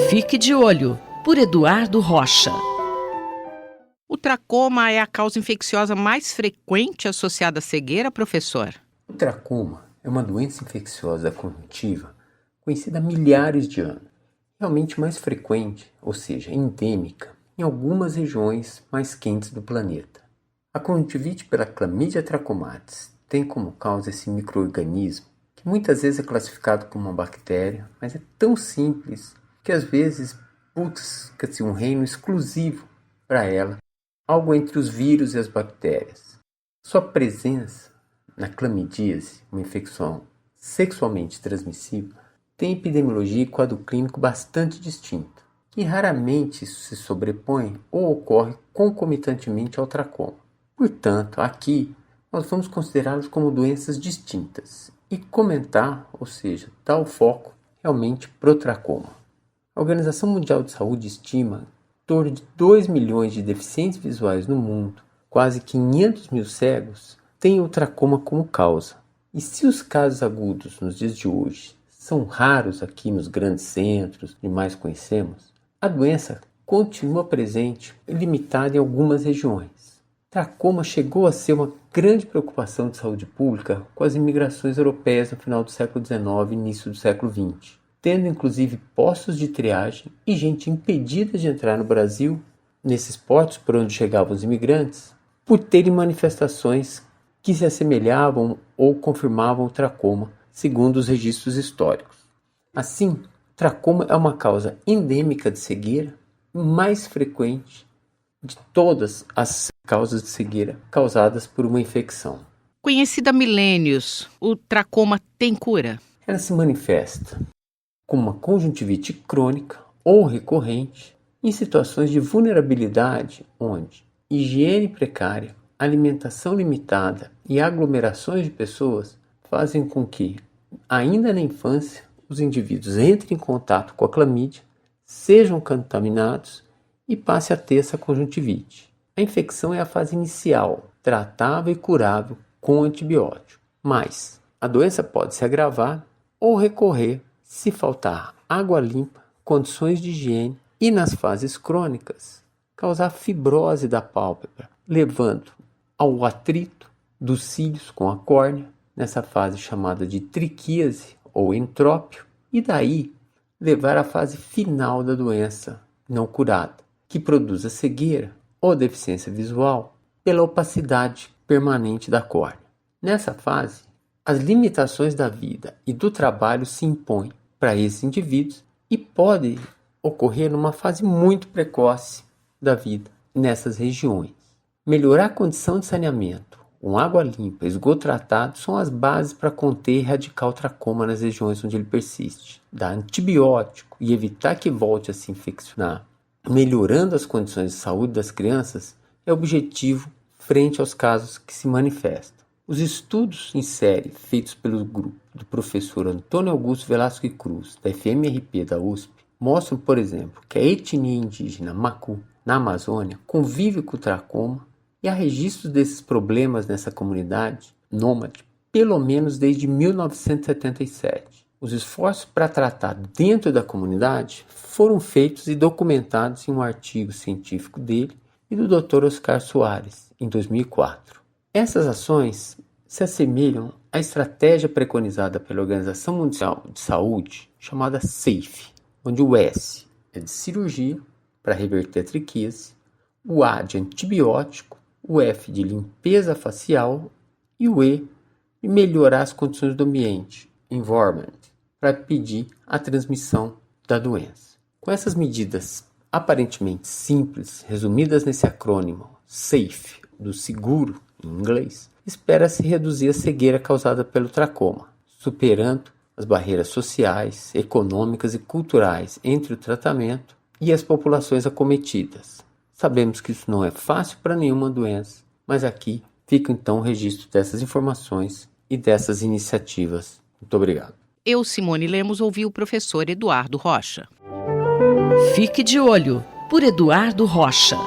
Fique de olho, por Eduardo Rocha. O tracoma é a causa infecciosa mais frequente associada à cegueira, professor? O tracoma é uma doença infecciosa conjuntiva conhecida há milhares de anos, realmente mais frequente, ou seja, endêmica, em algumas regiões mais quentes do planeta. A conjuntivite pela Chlamydia trachomatis tem como causa esse micro-organismo, que muitas vezes é classificado como uma bactéria, mas é tão simples que às vezes busca-se um reino exclusivo para ela, algo entre os vírus e as bactérias. Sua presença na clamidíase, uma infecção sexualmente transmissível, tem epidemiologia e quadro clínico bastante distinto, e raramente isso se sobrepõe ou ocorre concomitantemente ao tracoma. Portanto, aqui nós vamos considerá-los como doenças distintas e comentar, ou seja, dar o foco realmente para o tracoma. A Organização Mundial de Saúde estima em torno de 2 milhões de deficientes visuais no mundo, quase 500 mil cegos, têm o tracoma como causa. E se os casos agudos nos dias de hoje são raros aqui nos grandes centros que mais conhecemos, a doença continua presente e limitada em algumas regiões. Tracoma chegou a ser uma grande preocupação de saúde pública com as imigrações europeias no final do século XIX e início do século XX, tendo inclusive postos de triagem e gente impedida de entrar no Brasil, nesses portos por onde chegavam os imigrantes, por terem manifestações que se assemelhavam ou confirmavam o tracoma, segundo os registros históricos. Assim, tracoma é uma causa endêmica de cegueira, mais frequente de todas as causas de cegueira causadas por uma infecção. Conhecida há milênios, o tracoma tem cura? Ela se manifesta como uma conjuntivite crônica ou recorrente em situações de vulnerabilidade onde higiene precária, alimentação limitada e aglomerações de pessoas fazem com que, ainda na infância, os indivíduos entrem em contato com a clamídia, sejam contaminados e passe a ter essa conjuntivite. A infecção é a fase inicial, tratável e curável com antibiótico, mas a doença pode se agravar ou recorrer se faltar água limpa, condições de higiene e, nas fases crônicas, causar fibrose da pálpebra, levando ao atrito dos cílios com a córnea, nessa fase chamada de triquíase ou entrópio, e daí levar à fase final da doença não curada, que produz a cegueira ou deficiência visual pela opacidade permanente da córnea. Nessa fase, as limitações da vida e do trabalho se impõem para esses indivíduos e pode ocorrer numa fase muito precoce da vida nessas regiões. Melhorar a condição de saneamento, com água limpa, esgoto tratado, são as bases para conter e erradicar o tracoma nas regiões onde ele persiste. Dar antibiótico e evitar que volte a se infeccionar, melhorando as condições de saúde das crianças, é objetivo frente aos casos que se manifestam. Os estudos em série feitos pelo grupo do professor Antônio Augusto Velasco Cruz, da FMRP da USP, mostram, por exemplo, que a etnia indígena Macu, na Amazônia, convive com o tracoma e há registros desses problemas nessa comunidade nômade, pelo menos desde 1977. Os esforços para tratar dentro da comunidade foram feitos e documentados em um artigo científico dele e do Dr. Oscar Soares, em 2004. Essas ações se assemelham à estratégia preconizada pela Organização Mundial de Saúde, chamada SAFE, onde o S é de cirurgia, para reverter a triquíase, o A de antibiótico, o F de limpeza facial e o E de melhorar as condições do ambiente, environment, para impedir a transmissão da doença. Com essas medidas aparentemente simples, resumidas nesse acrônimo SAFE, do seguro em inglês, espera-se reduzir a cegueira causada pelo tracoma, superando as barreiras sociais, econômicas e culturais entre o tratamento e as populações acometidas. Sabemos que isso não é fácil para nenhuma doença, mas aqui fica então o registro dessas informações e dessas iniciativas. Muito obrigado. Eu, Simone Lemos, ouvi o professor Eduardo Rocha. Fique de olho, por Eduardo Rocha.